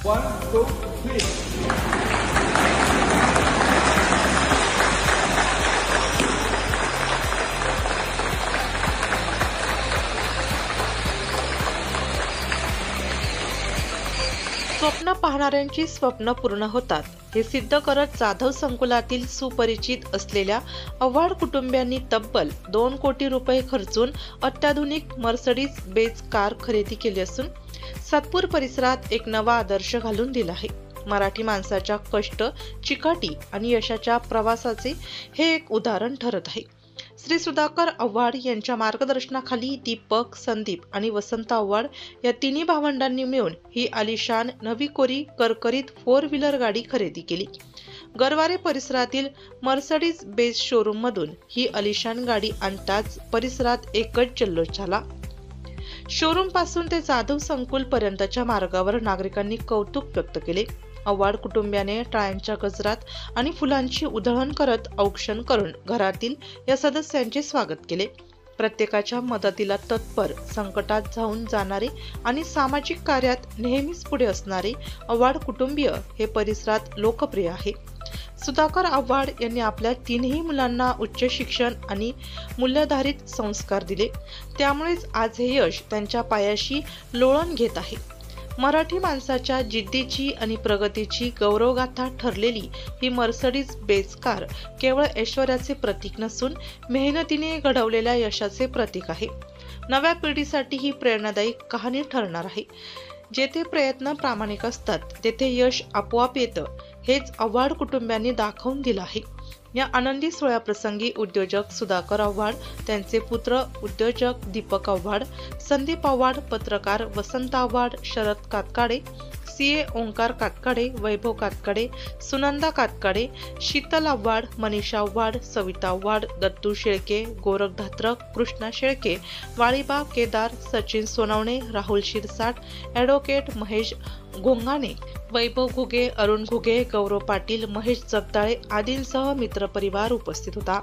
1, 2, 3. स्वप्न पाहणाऱ्यांची स्वप्न पूर्ण होतात हे सिद्ध करत जाधव संकुलातील सुपरिचित असलेल्या आव्हाड कुटुंबियांनी तब्बल 2 कोटी रुपये खर्चून अत्याधुनिक मर्सिडीज बेंझ कार खरेदी केली असून सातपूर परिसरात एक नवा आदर्श घालून दिला आहे। मराठी माणसाच्या कष्ट, चिकाटी आणि यशाच्या प्रवासाचे हे एक उदाहरण ठरत आहे। श्री सुधाकर आव्हाड यांच्या मार्गदर्शनाखाली दीपक, संदीप आणि वसंत आव्हाड या तिन्ही भावंडांनी मिळून ही आलिशान नवी कोरी करकरीत 4 व्हीलर गाडी खरेदी केली। गरवारे परिसरातील मर्सिडीज बेंझ शोरूम मधून ही आलिशान गाडी आणताच परिसरात एकच जल्लोष झाला। शोरूम पासून ते जाधव संकुल पर्यंतच्या मार्गावर नागरिकांनी कौतुक व्यक्त केले। आव्हाड कुटुंबियाने टाळ्यांच्या गजरात आणि फुलांची उधळण करत औक्षण करून घरातील या सदस्यांचे स्वागत केले। प्रत्येकाच्या मदतीला तत्पर, संकटात जाऊन जाणारे आणि सामाजिक कार्यात नेहमीच पुढे असणारे आव्हाड कुटुंबीय हे परिसरात लोकप्रिय आहे। सुधाकर आव्हाड यांनी आपल्या 3ही मुलांना उच्च शिक्षण आणि मूल्याधारित संस्कार दिले, त्यामुळेच आज हे यश त्यांच्या पायाशी लोळण घेत आहे। मराठी माणसाच्या जिद्दीची आणि प्रगतीची गौरवगाथा ठरलेली ही मर्सिडीज बेंझ कार केवळ ऐश्वर्याचे प्रतीक नसून मेहनतीने घडवलेल्या यशाचे प्रतीक आहे। नव्या पिढीसाठी ही प्रेरणादायी कहाणी ठरणार आहे। जेथे प्रयत्न प्रामाणिक असतात तेथे यश आपोआप येतं, हेच आव्हाड कुटुंबियांनी दाखवून दिलं आहे। या आनंदी सोहळ्याप्रसंगी उद्योजक सुधाकर आव्हाड, त्यांचे पुत्र उद्योजक दीपक आव्हाड, संदीप आव्हाड, पत्रकार वसंत आव्हाड, शरद कातकाडे, सीए ओंकार कातकाडे, वैभव कातकाडे, सुनंदा कातकाडे, शीतल आव्हाड, मनीषा आव्हाड, सविता आव्हाड, दत्तू शेळके, गोरख धात्रक, कृष्णा शेळके, वाळीबा केदार, सचिन सोनवणे, राहुल शिरसाट, ॲडव्होकेट महेश घोंगाणे, वैभव घुगे, अरुण घुगे, गौरव पाटील, महेश जगदाळे आदींसह मित्रपरिवार उपस्थित होता।